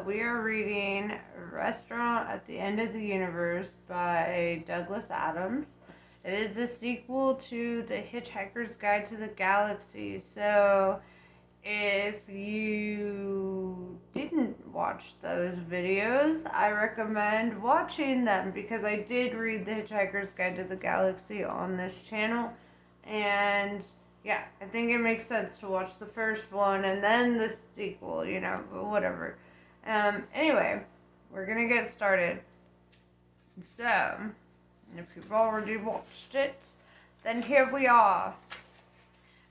We are reading Restaurant at the End of the Universe by Douglas Adams. It is a sequel to The Hitchhiker's Guide to the Galaxy. So, if you didn't watch those videos, I recommend watching them because I did read The Hitchhiker's Guide to the Galaxy on this channel. And yeah, I think it makes sense to watch the first one and then the sequel, but whatever. Anyway, we're gonna get started. So, if you've already watched it, then here we are.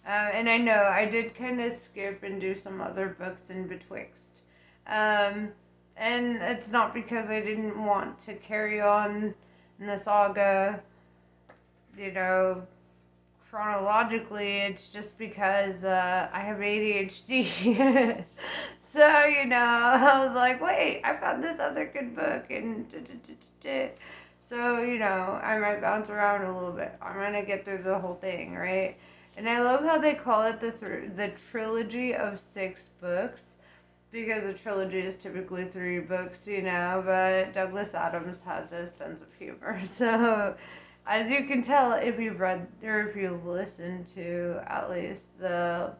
And I know I did kind of skip and do some other books in betwixt. And it's not because I didn't want to carry on in the saga, chronologically. It's just because I have ADHD. So, I was like, wait, I found this other good book. And so, I might bounce around a little bit. I'm going to get through the whole thing, right? And I love how they call it the trilogy of 6 books, because a trilogy is typically 3 books, but Douglas Adams has a sense of humor. So, as you can tell, if you've read or if you've listened to at least the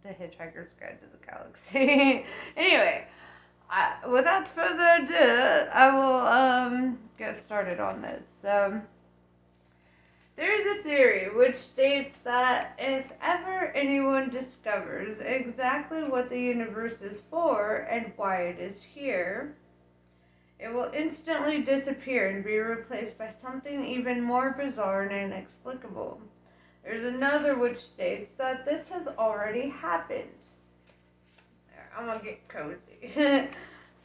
Hitchhiker's Guide to the Galaxy. Anyway, without further ado, I will get started on this. So, there is a theory which states that if ever anyone discovers exactly what the universe is for and why it is here, it will instantly disappear and be replaced by something even more bizarre and inexplicable. There's another which states that this has already happened. I'm gonna get cozy.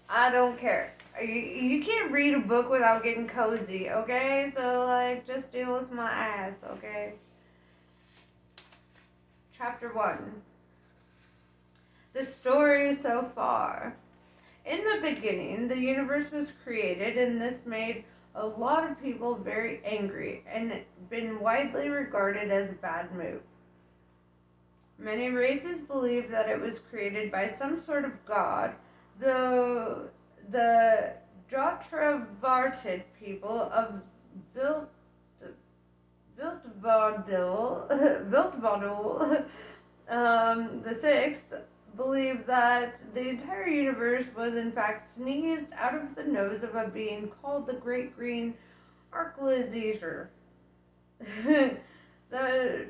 I don't care. You can't read a book without getting cozy, okay? So, just deal with my ass, okay? Chapter 1. The story so far. In the beginning, the universe was created, and this made a lot of people very angry and been widely regarded as a bad move. Many races believe that it was created by some sort of god, though the Jotravartid people of Viltvadil, the sixth, believe that the entire universe was in fact sneezed out of the nose of a being called the Great Green Archlizzer. the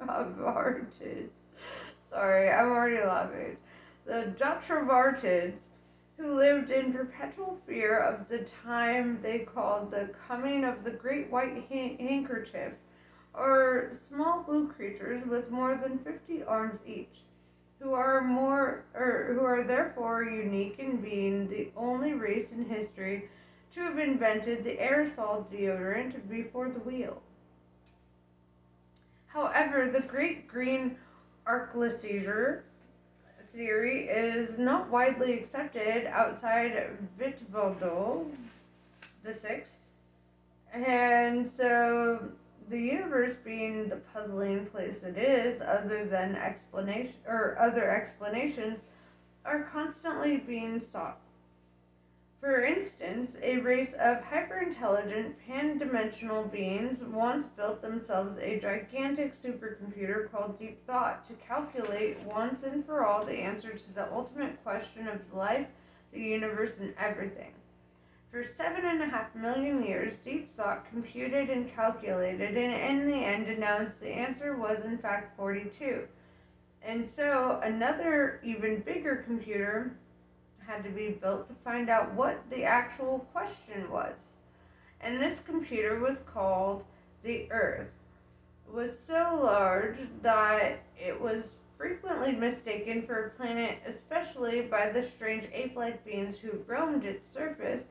Jotravartids. Sorry, I'm already laughing. The Jotravartids, who lived in perpetual fear of the time they called the coming of the Great White Handkerchief, are small blue creatures with more than 50 arms each, who are therefore unique in being the only race in history to have invented the aerosol deodorant before the wheel. However, the Great Green Archlizzer theory is not widely accepted outside Vitvaldol, the sixth, and so the universe being the puzzling place it is, other explanations are constantly being sought. For instance, a race of hyper-intelligent, pan-dimensional beings once built themselves a gigantic supercomputer called Deep Thought to calculate once and for all the answer to the ultimate question of life, the universe, and everything. For 7.5 million years, Deep Thought computed and calculated, and in the end announced the answer was in fact 42. And so another, even bigger computer had to be built to find out what the actual question was. And this computer was called the Earth. It was so large that it was frequently mistaken for a planet, especially by the strange ape-like beings who roamed its surface,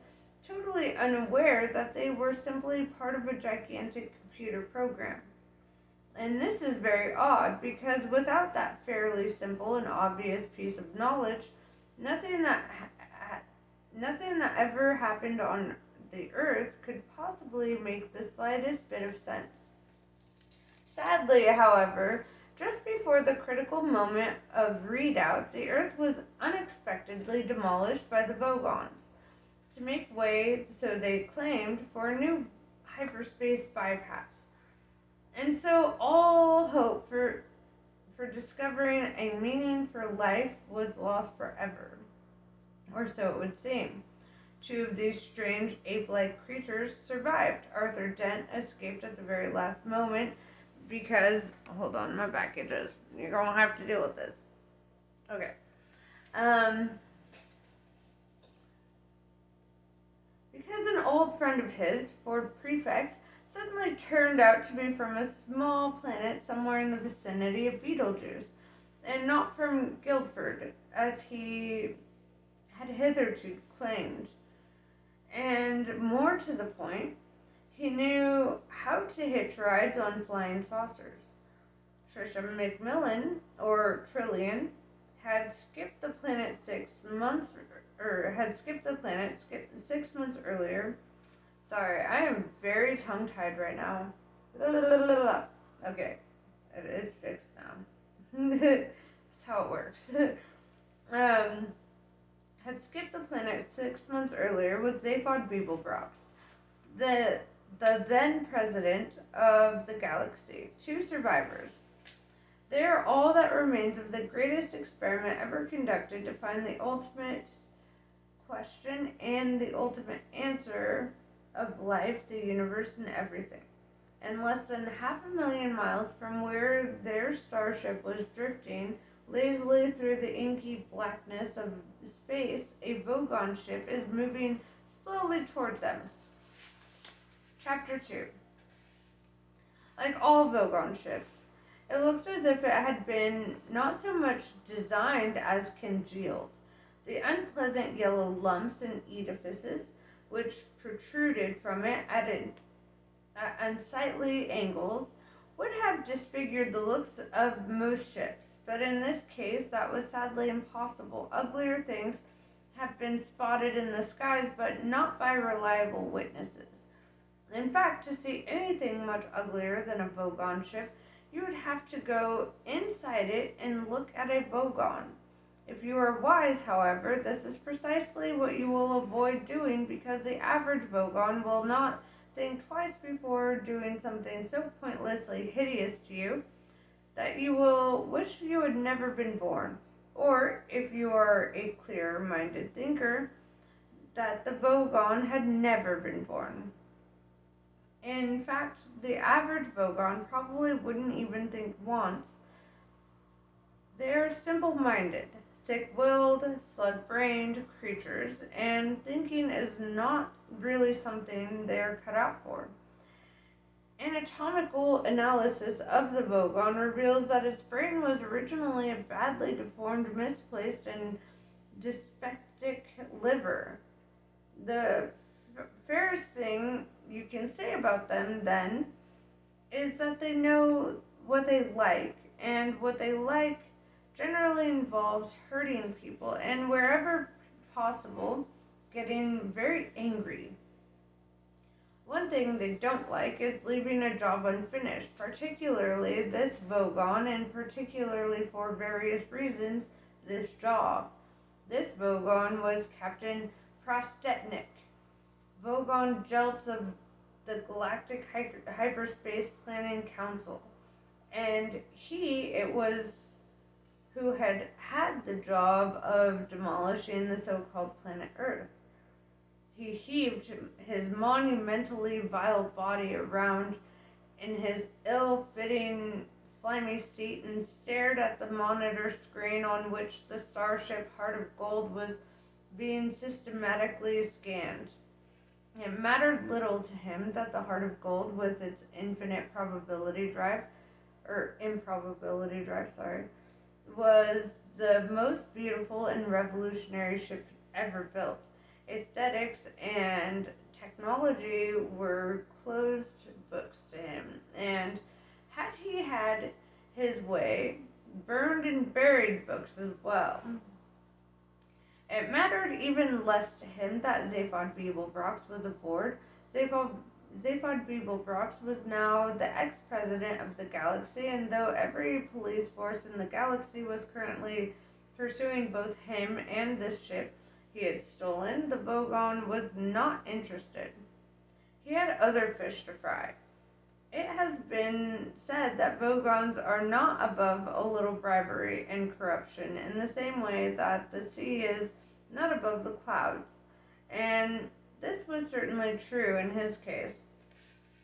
totally unaware that they were simply part of a gigantic computer program. And this is very odd, because without that fairly simple and obvious piece of knowledge, nothing that ever happened on the Earth could possibly make the slightest bit of sense. Sadly, however, Just before the critical moment of readout, the Earth was unexpectedly demolished by the Vogons to make way, so they claimed, for a new hyperspace bypass. And so all hope for discovering a meaning for life was lost forever, or so it would seem. Two of these strange ape-like creatures survived. Arthur Dent escaped at the very last moment because, hold on, my back itches. You're gonna have to deal with this. Okay. Because an old friend of his, Ford Prefect, suddenly turned out to be from a small planet somewhere in the vicinity of Betelgeuse, and not from Guildford, as he had hitherto claimed. And more to the point, he knew how to hitch rides on flying saucers. Trisha McMillan, or Trillian, had skipped the planet 6 months, or had skipped the planet 6 months earlier. Sorry, I am very tongue-tied right now. Okay, it's fixed now. That's how it works. Had skipped the planet 6 months earlier with Zaphod Beeblebrox, the then president of the galaxy. 2 survivors. They are all that remains of the greatest experiment ever conducted to find the ultimate question and the ultimate answer of life, the universe, and everything. And less than 500,000 miles from where their starship was drifting lazily through the inky blackness of space, a Vogon ship is moving slowly toward them. Chapter 2. Like all Vogon ships, it looked as if it had been not so much designed as congealed. The unpleasant yellow lumps and edifices, which protruded from it at unsightly angles, would have disfigured the looks of most ships, but in this case that was sadly impossible. Uglier things have been spotted in the skies, but not by reliable witnesses. In fact, to see anything much uglier than a Vogon ship, you would have to go inside it and look at a Vogon. If you are wise, however, this is precisely what you will avoid doing, because the average Vogon will not think twice before doing something so pointlessly hideous to you that you will wish you had never been born, or, if you are a clear-minded thinker, that the Vogon had never been born. In fact, the average Vogon probably wouldn't even think once. They're simple-minded, thick-willed, slug-brained creatures, and thinking is not really something they are cut out for. Anatomical analysis of the Vogon reveals that its brain was originally a badly deformed, misplaced, and dyspeptic liver. The fairest thing you can say about them, then, is that they know what they like, and what they like generally involves hurting people, and wherever possible, getting very angry. One thing they don't like is leaving a job unfinished, particularly this Vogon, and particularly for various reasons, this job. This Vogon was Captain Prostetnik, Vogon Jeltz of the Galactic Hyperspace Planning Council, and it was who had the job of demolishing the so-called planet Earth. He heaved his monumentally vile body around in his ill-fitting, slimy seat and stared at the monitor screen on which the starship Heart of Gold was being systematically scanned. It mattered little to him that the Heart of Gold, with its infinite improbability drive, was the most beautiful and revolutionary ship ever built. Aesthetics and technology were closed books to him, and had he had his way, burned and buried books as well. It mattered even less to him that Zaphod Beeblebrox was aboard. Zaphod Zaphod Beeblebrox was now the ex-president of the galaxy, and though every police force in the galaxy was currently pursuing both him and this ship he had stolen, the Vogon was not interested. He had other fish to fry. It has been said that Vogons are not above a little bribery and corruption in the same way that the sea is not above the clouds, and this was certainly true in his case.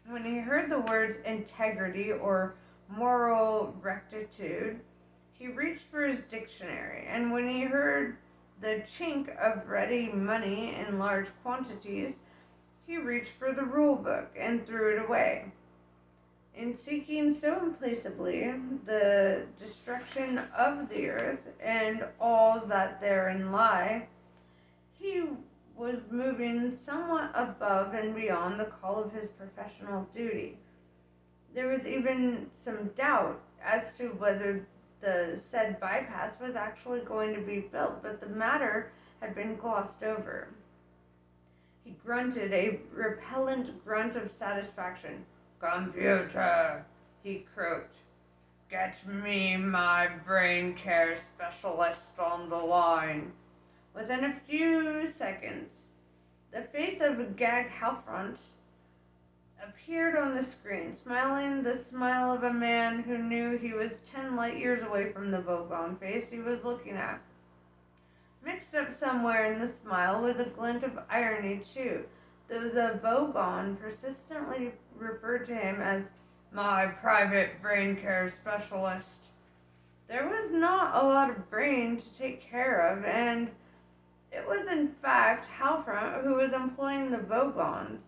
When he heard the words integrity or moral rectitude, he reached for his dictionary, and when he heard the chink of ready money in large quantities, he reached for the rule book and threw it away. In seeking so implacably the destruction of the earth and all that therein lie, he was moving somewhat above and beyond the call of his professional duty. There was even some doubt as to whether the said bypass was actually going to be built, but the matter had been glossed over. He grunted a repellent grunt of satisfaction. "Computer," he croaked. "Get me my brain care specialist on the line." Within a few seconds, the face of Gag Halfront appeared on the screen, smiling the smile of a man who knew he was 10 light years away from the Vogon face he was looking at. Mixed up somewhere in the smile was a glint of irony, too, though the Vogon persistently referred to him as my private brain care specialist. There was not a lot of brain to take care of, and it was in fact Halfront who was employing the Vogons.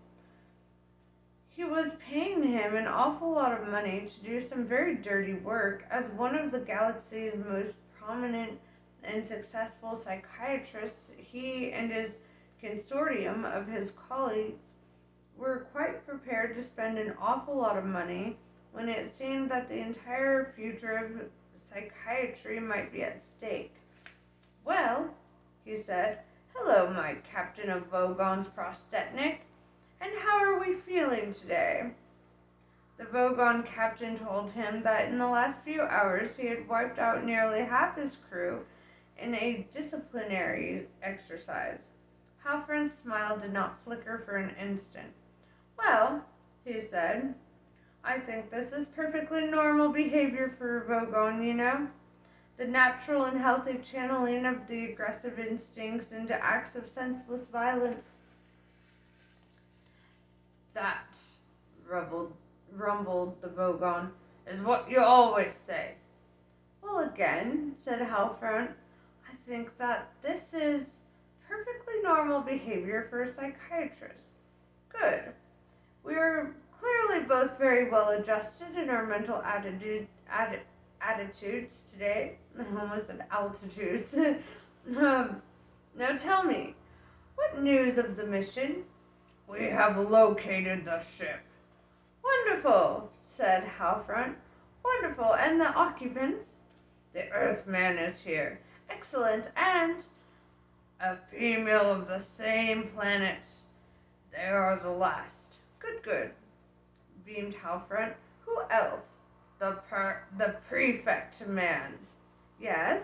He was paying him an awful lot of money to do some very dirty work as one of the galaxy's most prominent and successful psychiatrists. He and his consortium of his colleagues were quite prepared to spend an awful lot of money when it seemed that the entire future of psychiatry might be at stake. "Well," he said, "hello, my captain of Vogon's prostetnik, and how are we feeling today?" The Vogon captain told him that in the last few hours he had wiped out nearly half his crew in a disciplinary exercise. Halfrent's smile did not flicker for an instant. "Well," he said, "I think this is perfectly normal behavior for a Vogon, you know. The natural and healthy channeling of the aggressive instincts into acts of senseless violence." "That," rumbled the Vogon, "is what you always say." "Well, again," said Halfront, "I think that this is perfectly normal behavior for a psychiatrist." "Good. We are clearly both very well adjusted in our mental attitudes today." I almost said altitudes. Now tell me, what news of the mission?" "We have located the ship." "Wonderful," said Halfront. "Wonderful. And the occupants?" "The Earthman is here." "Excellent. And?" "A female of the same planet. They are the last." Good, beamed Halfront. "Who else?" The prefect man." "Yes?"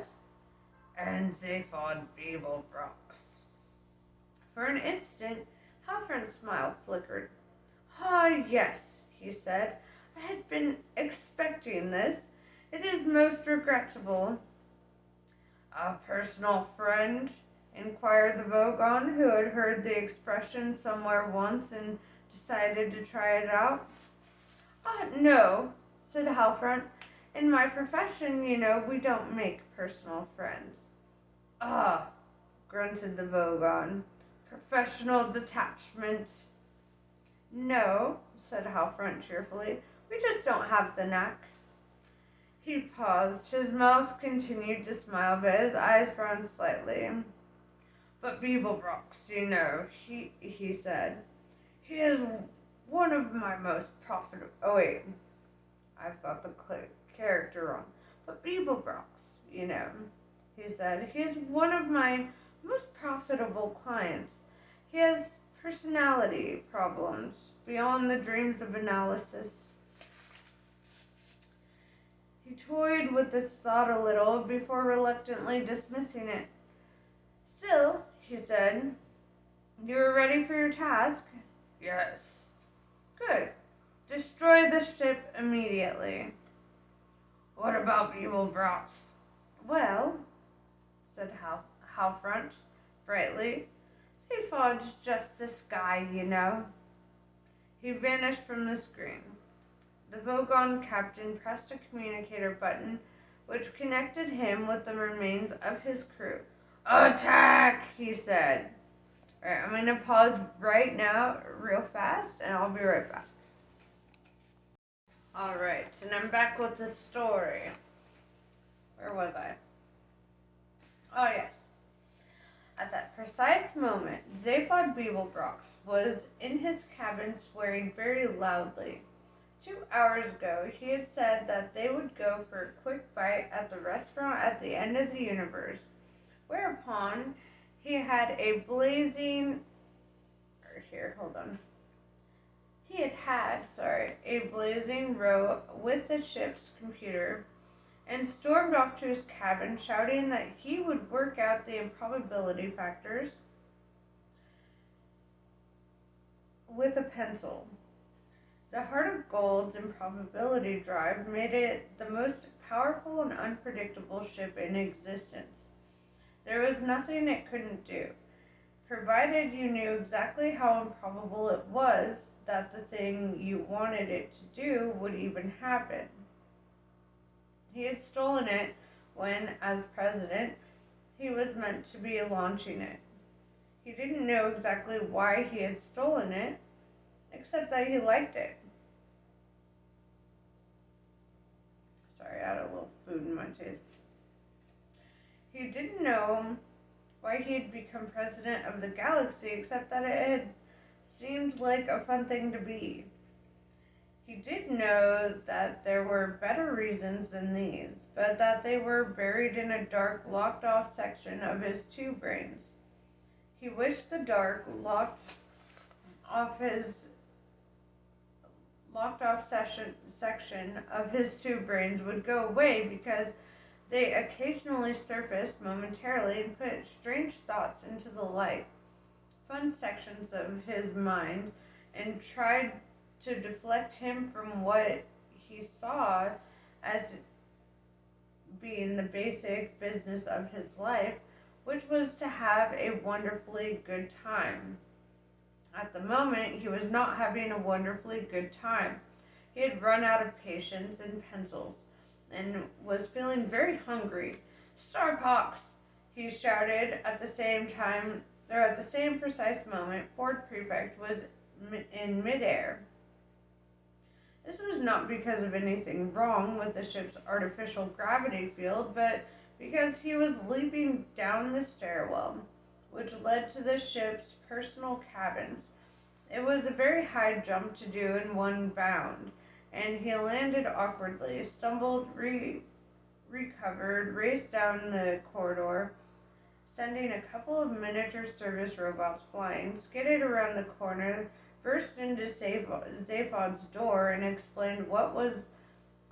"And Zaphod Beeblebrox." For an instant, Halfrent's smile flickered. "Ah, yes," he said. "I had been expecting this. It is most regrettable." "A personal friend?" inquired the Vogon, who had heard the expression somewhere once and decided to try it out. No," said Halfront. "In my profession, you know, we don't make personal friends." "Ah," grunted the Vogon. "Professional detachment?" "No," said Halfront cheerfully. "We just don't have the knack." He paused. His mouth continued to smile, but his eyes frowned slightly. "But Beeblebrox, you know," he said. "He is one of my most profitable—" Oh, wait. I've got the character wrong. "But Beeblebrox, you know," he said. "He is one of my most profitable clients. He has personality problems beyond the dreams of analysis. He toyed with this thought a little before reluctantly dismissing it. "Still," he said, "you are ready for your task?" "Yes." "Good. Destroy the ship immediately." "What about Beeblebrox?" "Well," said Halfront brightly, "Zaphod's just this guy, you know." He vanished from the screen. The Vogon captain pressed a communicator button which connected him with the remains of his crew. "Attack!" he said. Alright, I'm going to pause right now real fast and I'll be right back. Alright, and I'm back with the story. Where was I? Oh, yes. At that precise moment, Zaphod Beeblebrox was in his cabin swearing very loudly. 2 hours ago, he had said that they would go for a quick bite at the restaurant at the end of the universe, whereupon he had a blazing, a blazing row with the ship's computer and stormed off to his cabin, shouting that he would work out the improbability factors with a pencil. The Heart of Gold's improbability drive made it the most powerful and unpredictable ship in existence. There was nothing it couldn't do, provided you knew exactly how improbable it was that the thing you wanted it to do would even happen. He had stolen it when, as president, he was meant to be launching it. He didn't know exactly why he had stolen it, except that he liked it. Sorry, I had a little food in my teeth. He didn't know why he had become president of the galaxy, except that it had seemed like a fun thing to be. He did know that there were better reasons than these, but that they were buried in a dark, locked-off section of his two brains. He wished the dark, locked-off section of his two brains would go away, because they occasionally surfaced momentarily and put strange thoughts into the light, fun sections of his mind, and tried to deflect him from what he saw as being the basic business of his life, which was to have a wonderfully good time. At the moment, he was not having a wonderfully good time. He had run out of patience and pencils, and was feeling very hungry. "Starpox!" he shouted at the same precise moment. Ford Prefect was in midair. This was not because of anything wrong with the ship's artificial gravity field, but because he was leaping down the stairwell, which led to the ship's personal cabins. It was a very high jump to do in one bound, and he landed awkwardly, stumbled, recovered, raced down the corridor, sending a couple of miniature service robots flying, skidded around the corner, burst into Zaphod's door, and explained what was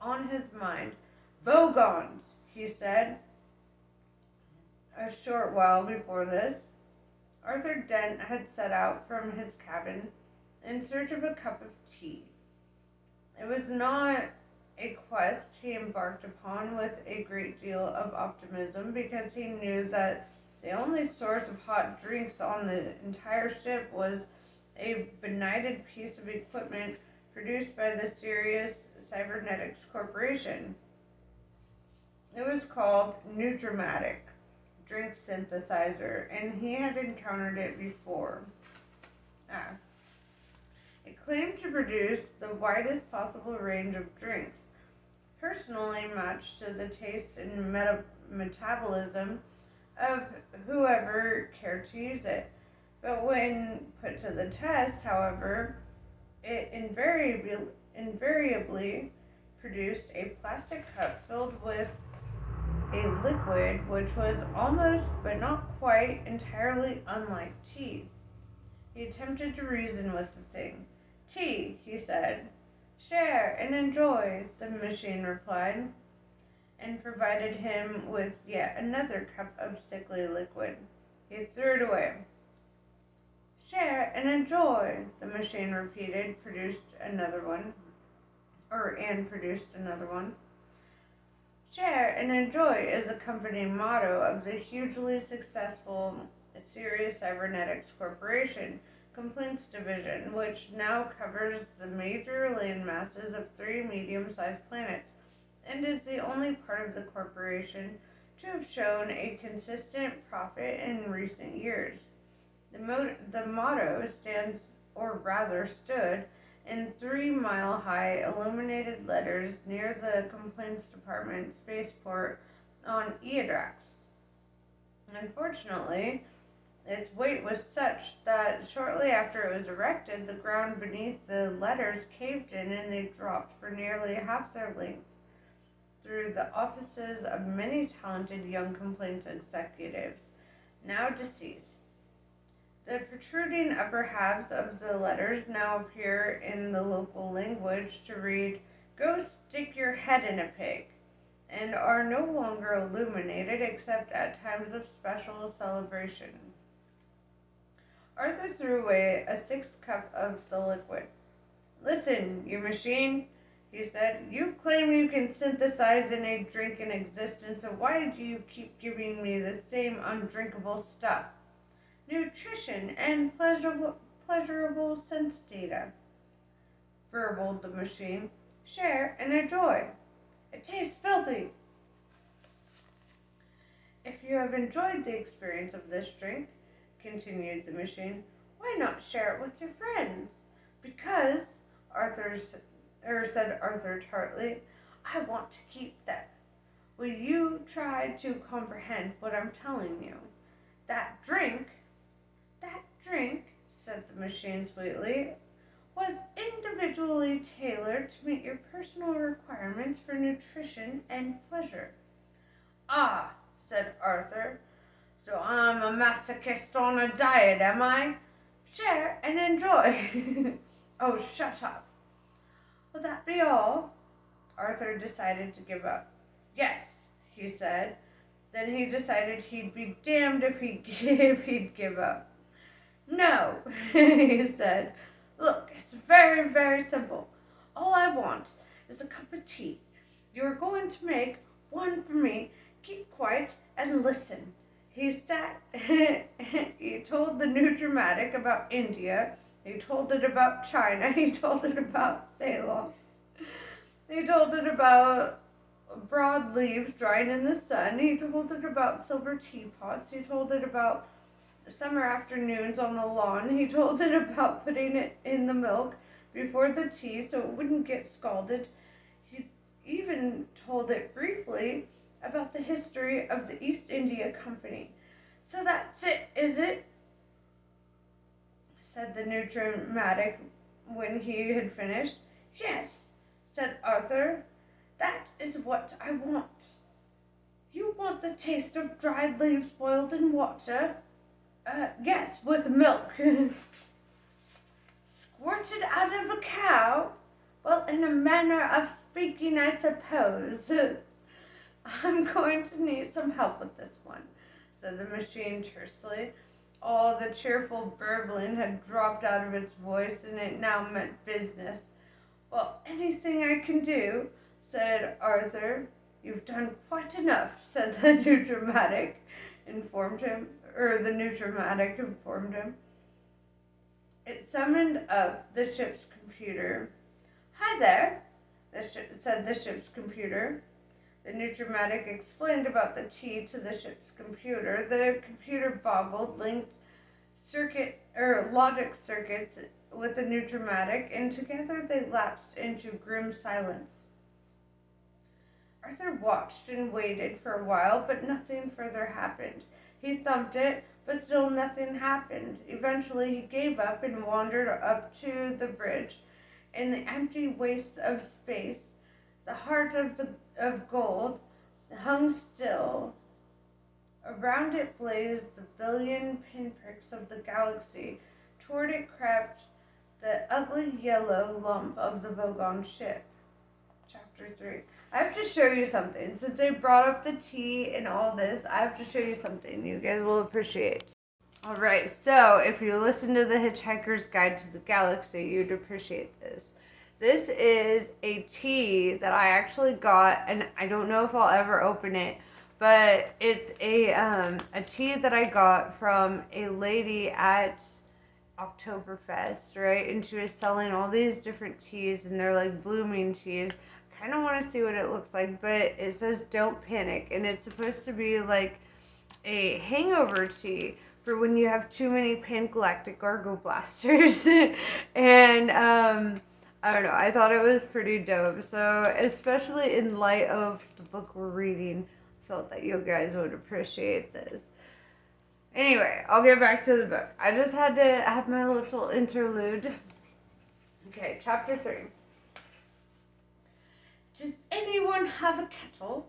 on his mind. "Vogons," he said. A short while before this, Arthur Dent had set out from his cabin in search of a cup of tea. It was not a quest he embarked upon with a great deal of optimism, because he knew that the only source of hot drinks on the entire ship was a benighted piece of equipment produced by the Sirius Cybernetics Corporation. It was called Nutrimatic Drink Synthesizer, and he had encountered it before. It claimed to produce the widest possible range of drinks, personally matched to the taste and metabolism of whoever cared to use it. But when put to the test, however, it invariably produced a plastic cup filled with a liquid which was almost, but not quite, entirely unlike tea. He attempted to reason with the thing. Tea, he said. Share and enjoy, the machine replied, and provided him with yet another cup of sickly liquid. He threw it away. Share and enjoy, the machine repeated, and produced another one. Share and enjoy is the company motto of the hugely successful Sirius Cybernetics Corporation Complaints Division, which now covers the major land masses of 3 medium-sized planets and is the only part of the corporation to have shown a consistent profit in recent years. The motto stands, or rather stood, in 3-mile-high illuminated letters near the Complaints Department spaceport on Eodrax. Unfortunately, its weight was such that shortly after it was erected, the ground beneath the letters caved in and they dropped for nearly half their length through the offices of many talented young complaints executives, now deceased. The protruding upper halves of the letters now appear in the local language to read, "Go stick your head in a pig," and are no longer illuminated except at times of special celebration. Arthur threw away a 6th cup of the liquid. Listen, you machine, he said. You claim you can synthesize any drink in existence, so why do you keep giving me the same undrinkable stuff? Nutrition and pleasurable sense data, burbled the machine. Share and enjoy. It tastes filthy. If you have enjoyed the experience of this drink, continued the machine, why not share it with your friends? Because, said Arthur tartly, I want to keep them. Will you try to comprehend what I'm telling you? That drink, said the machine sweetly, was individually tailored to meet your personal requirements for nutrition and pleasure. Ah, said Arthur, so I'm a masochist on a diet, am I? Share and enjoy. Oh, shut up. Will that be all? Arthur decided to give up. Yes, he said. Then he decided he'd be damned if he'd give up. No, he said. Look, it's very, very simple. All I want is a cup of tea. You're going to make one for me. Keep quiet and listen. He told the new dramatic about India. He told it about China. He told it about Ceylon. He told it about broad leaves drying in the sun. He told it about silver teapots. He told it about summer afternoons on the lawn. He told it about putting it in the milk before the tea so it wouldn't get scalded. He even told it briefly about the history of the East India Company. So that's it, is it? Said the new dramatic when he had finished. Yes, said Arthur. That is what I want. You want the taste of dried leaves boiled in water? Yes, with milk. Squirted out of a cow? Well, in a manner of speaking, I suppose. I'm going to need some help with this one, said the machine tersely. All the cheerful burbling had dropped out of its voice, and it now meant business. Well, anything I can do, said Arthur. You've done quite enough, said the new dramatic, informed him. It summoned up the ship's computer. Hi there, said the ship's computer. The new dramatic explained about the tea to the ship's computer. The computer boggled, linked logic circuits with the new dramatic, and together they lapsed into grim silence. Arthur watched and waited for a while, but nothing further happened. He thumped it, but still nothing happened. Eventually he gave up and wandered up to the bridge. In the empty wastes of space, the heart of gold hung still. Around it blazed the billion pinpricks of the galaxy, Toward it crept the ugly yellow lump of the Vogon ship. Chapter 3. I have to show you something. Since they brought up the tea and all this, I have to show you something you guys will appreciate. Alright, so if you listen to the Hitchhiker's Guide to the Galaxy, you'd appreciate this. This is a tea that I actually got, and I don't know if I'll ever open it, but it's a tea that I got from a lady at Oktoberfest, right? And she was selling all these different teas, and they're like blooming teas. Kind of want to see what it looks like, but it says don't panic, and it's supposed to be like a hangover tea for when you have too many pangalactic gargle blasters. And I don't know, I thought it was pretty dope. So especially in light of the book we're reading, I felt that you guys would appreciate this. Anyway, I'll get back to the book. I just had to have my little interlude. Okay, chapter 3. Does anyone have a kettle?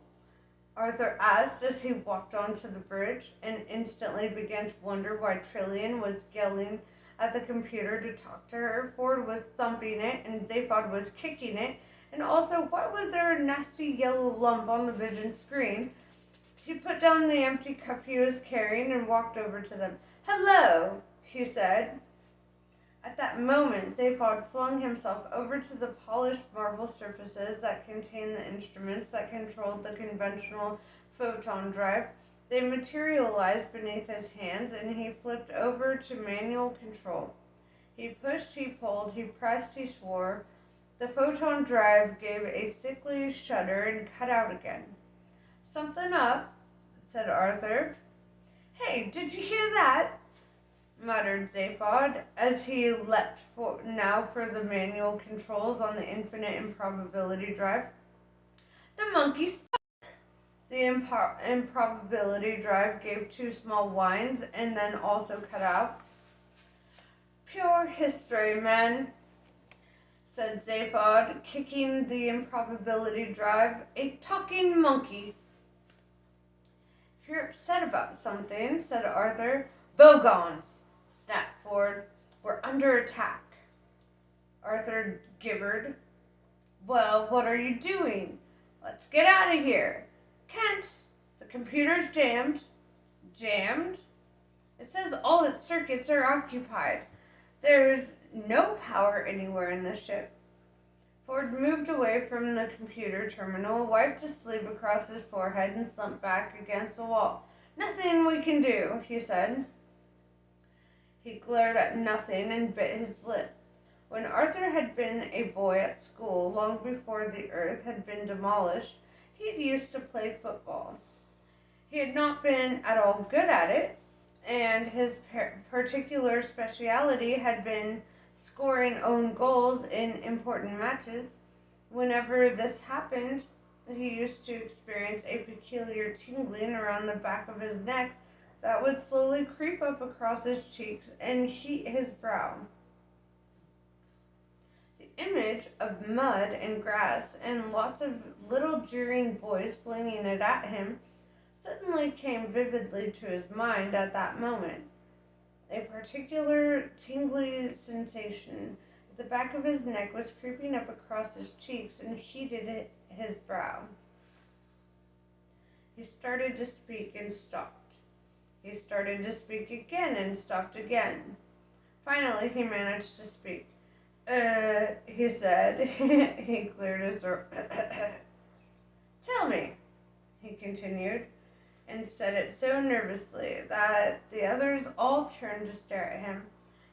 Arthur asked as he walked onto the bridge, and instantly began to wonder why Trillian was yelling at the computer to talk to her. Ford was thumping it, and Zaphod was kicking it, and also, why was there a nasty yellow lump on the vision screen? He put down the empty cup he was carrying and walked over to them. "Hello," he said. At that moment, Zaphod flung himself over to the polished marble surfaces that contained the instruments that controlled the conventional photon drive. They materialized beneath his hands, and he flipped over to manual control. He pushed, he pulled, he pressed, he swore. The photon drive gave a sickly shudder and cut out again. "Something up," said Arthur. "Hey, did you hear that?" muttered Zaphod, as he leapt for the manual controls on the infinite improbability drive. The monkey stuck. The improbability drive gave 2 small whines and then also cut out. "Pure history, men," said Zaphod, kicking the improbability drive. "A talking monkey." "If you're upset about something," said Arthur. "Vogons," snapped Ford. "We're under attack." Arthur gibbered. "Well, what are you doing? Let's get out of here." "Can't. The computer's jammed." "Jammed?" "It says all its circuits are occupied. There's no power anywhere in the ship." Ford moved away from the computer terminal, wiped a sleeve across his forehead, and slumped back against the wall. "Nothing we can do," he said. He glared at nothing and bit his lip. When Arthur had been a boy at school, long before the Earth had been demolished, he used to play football. He had not been at all good at it, and his particular specialty had been scoring own goals in important matches. Whenever this happened, he used to experience a peculiar tingling around the back of his neck that would slowly creep up across his cheeks and heat his brow. The image of mud and grass and lots of little jeering boys flinging it at him suddenly came vividly to his mind at that moment. A particular tingly sensation at the back of his neck was creeping up across his cheeks and heated his brow. He started to speak and stopped. He started to speak again and stopped again. Finally, he managed to speak. He said. He cleared his throat. "Tell me," he continued, and said it so nervously that the others all turned to stare at him.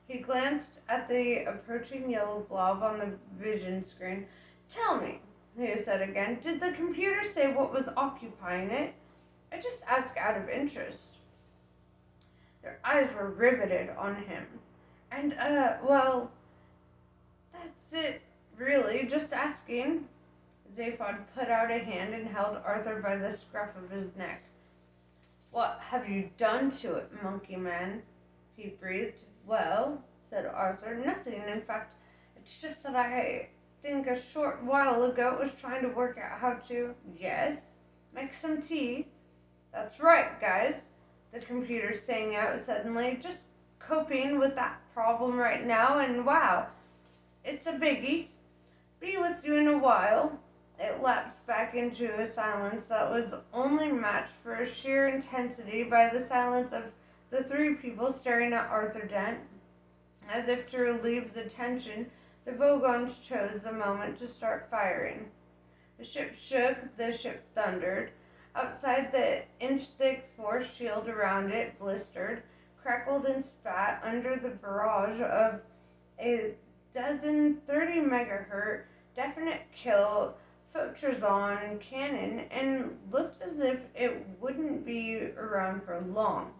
He glanced at the approaching yellow blob on the vision screen. "Tell me," he said again, "did the computer say what was occupying it? I just ask out of interest." Their eyes were riveted on him. "And, well, that's it, really, just asking." Zaphod put out a hand and held Arthur by the scruff of his neck. "What have you done to it, monkey man?" he breathed. "Well," said Arthur, "nothing. In fact, it's just that I think a short while ago it was trying to work out how to—" "Yes? Make some tea?" "That's right, guys," the computer sang out suddenly. "Just coping with that problem right now, and wow, it's a biggie. Be with you in a while. It lapsed back into a silence that was only matched for sheer intensity by the silence of the three people staring at Arthur Dent. As if to relieve the tension, the Vogons chose the moment to start firing. The ship shook, the ship thundered. Outside, the inch-thick force shield around it blistered, crackled and spat under the barrage of a dozen 30 megahertz definite kill Photrazon cannon, and looked as if it wouldn't be around for long.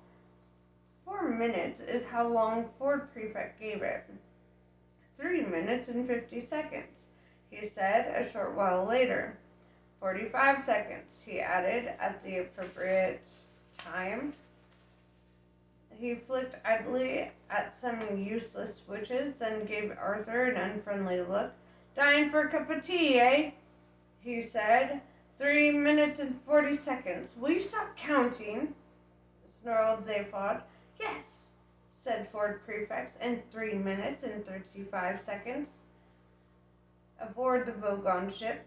4 minutes is how long Ford Prefect gave it. 3 minutes and 50 seconds, he said a short while later. 45 seconds, he added at the appropriate time. He flicked idly at some useless switches, then gave Arthur an unfriendly look. Dying for a cup of tea, eh? He said. 3 minutes and 40 seconds. Will you stop counting? Snarled Zaphod. Yes, said Ford Prefect, in 3 minutes and 35 seconds. Aboard the Vogon ship,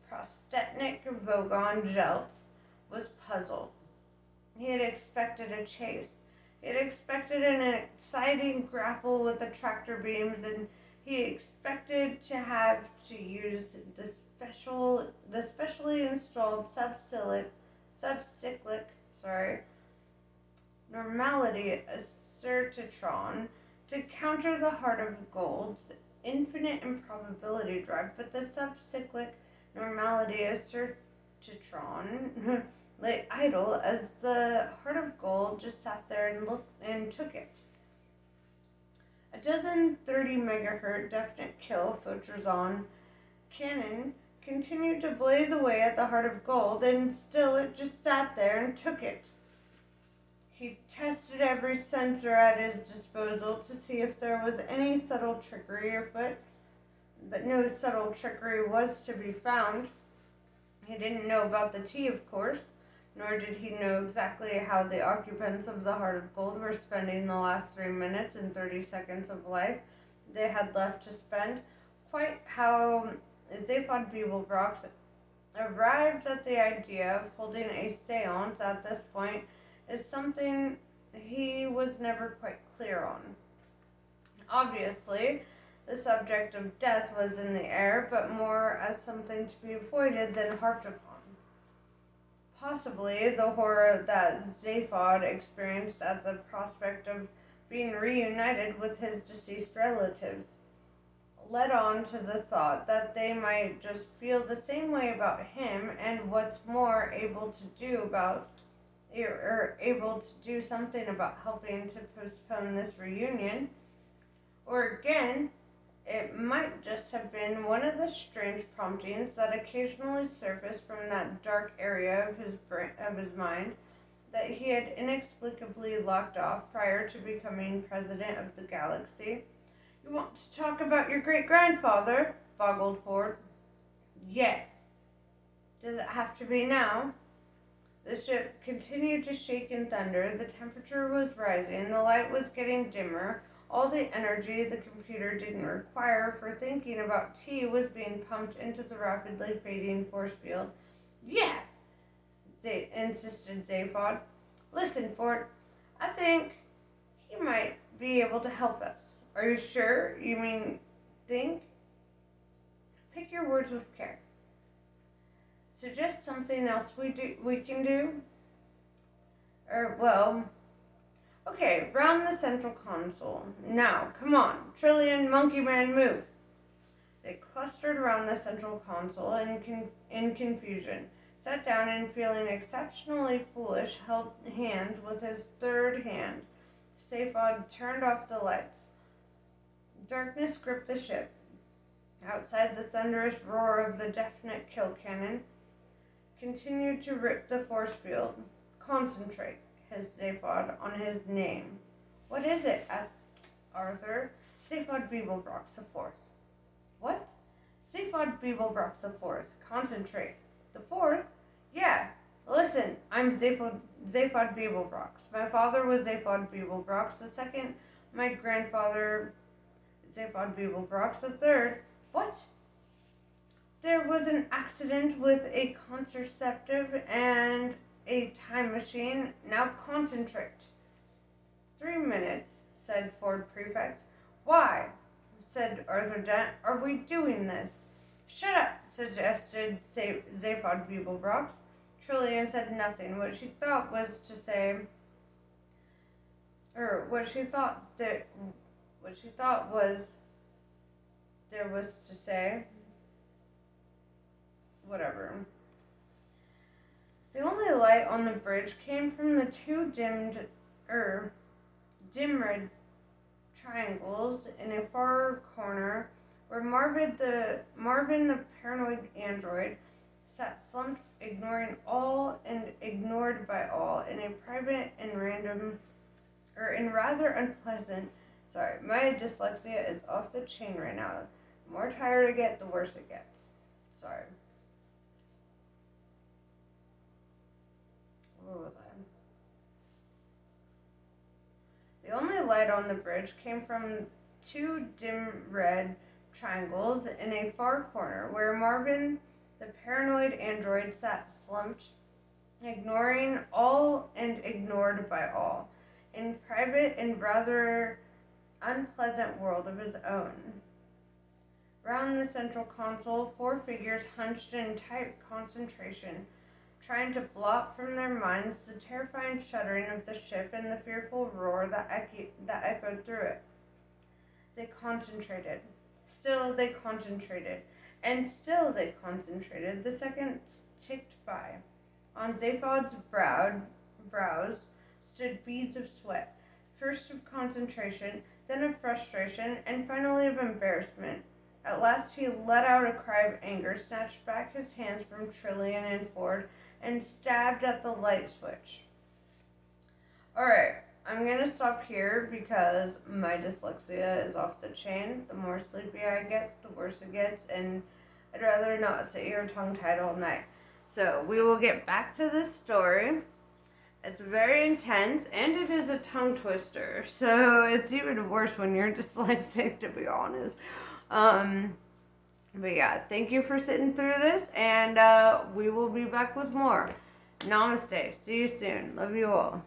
Prostetnik Vogon Jeltz was puzzled. He had expected a chase. He had expected an exciting grapple with the tractor beams, and he expected to have to use the specially installed subcyclic normality acertitron to counter the Heart of Gold's infinite improbability drive, but the subcyclic normality acertitron lay idle as the Heart of Gold just sat there and looked and took it. A dozen 30 megahertz definite kill Photrazon cannon continued to blaze away at the Heart of Gold, and still it just sat there and took it. He tested every sensor at his disposal to see if there was any subtle trickery afoot, but no subtle trickery was to be found. He didn't know about the tea, of course, nor did he know exactly how the occupants of the Heart of Gold were spending the last 3 minutes and 30 seconds of life they had left to spend, quite how Zaphod Beeblebrox arrived at the idea of holding a seance at this point is something he was never quite clear on. Obviously, the subject of death was in the air, but more as something to be avoided than harped upon. Possibly the horror that Zaphod experienced at the prospect of being reunited with his deceased relatives led on to the thought that they might just feel the same way about him, and what's more, able to do something about helping to postpone this reunion. Or again, it might just have been one of the strange promptings that occasionally surfaced from that dark area of his mind that he had inexplicably locked off prior to becoming president of the galaxy. You want to talk about your great-grandfather? Boggled Ford. Yeah. Does it have to be now? The ship continued to shake and thunder. The temperature was rising. The light was getting dimmer. All the energy the computer didn't require for thinking about tea was being pumped into the rapidly fading force field. Yeah, insisted Zaphod. Listen, Ford, I think he might be able to help us. Are you sure? You mean think? Pick your words with care. Suggest something else we can do? Okay, round the central console. Now, come on, Trillion, Monkey Man, move. They clustered around the central console in confusion, sat down, and feeling exceptionally foolish, held hands with his third hand. Zaphod turned off the lights. Darkness gripped the ship. Outside, the thunderous roar of the definite kill cannon continued to rip the force field. Concentrate, hissed Zaphod on his name. What is it? Asked Arthur. Zaphod Beeblebrox the Fourth. What? Zaphod Beeblebrox the Fourth. Concentrate. The fourth? Yeah. Listen, I'm Zaphod Beeblebrox. My father was Zaphod Beeblebrox, the second My grandfather, Zaphod Beeblebrox III. What? There was an accident with a contraceptive and a time machine. Now concentrate. 3 minutes, said Ford Prefect. Why? Said Arthur Dent. Are we doing this? Shut up, suggested Zaphod Beeblebrox. Trillian said nothing. What she thought was to say, or what she thought was there was to say, whatever. The only light on the bridge came from the two dim red triangles in a far corner where Marvin the paranoid android sat slumped, ignoring all and ignored by all, in a private and rather unpleasant. Sorry, my dyslexia is off the chain right now. The more tired I get, the worse it gets. Sorry. Where was I? The only light on the bridge came from two dim red triangles in a far corner where Marvin, the paranoid android, sat slumped, ignoring all and ignored by all, in private and rather unpleasant world of his own. Round the central console, four figures hunched in tight concentration, trying to blot from their minds the terrifying shuddering of the ship and the fearful roar that echoed through it. They concentrated. Still they concentrated. And still they concentrated. The seconds ticked by. On Zaphod's brows stood beads of sweat, first of concentration, then of frustration, and finally of embarrassment. At last he let out a cry of anger, snatched back his hands from Trillian and Ford, and stabbed at the light switch. Alright, I'm going to stop here because my dyslexia is off the chain. The more sleepy I get, the worse it gets, and I'd rather not sit here tongue-tied all night. So we will get back to this story. It's very intense, and it is a tongue twister, so it's even worse when you're dyslexic, to be honest. But yeah, thank you for sitting through this, and we will be back with more. Namaste. See you soon. Love you all.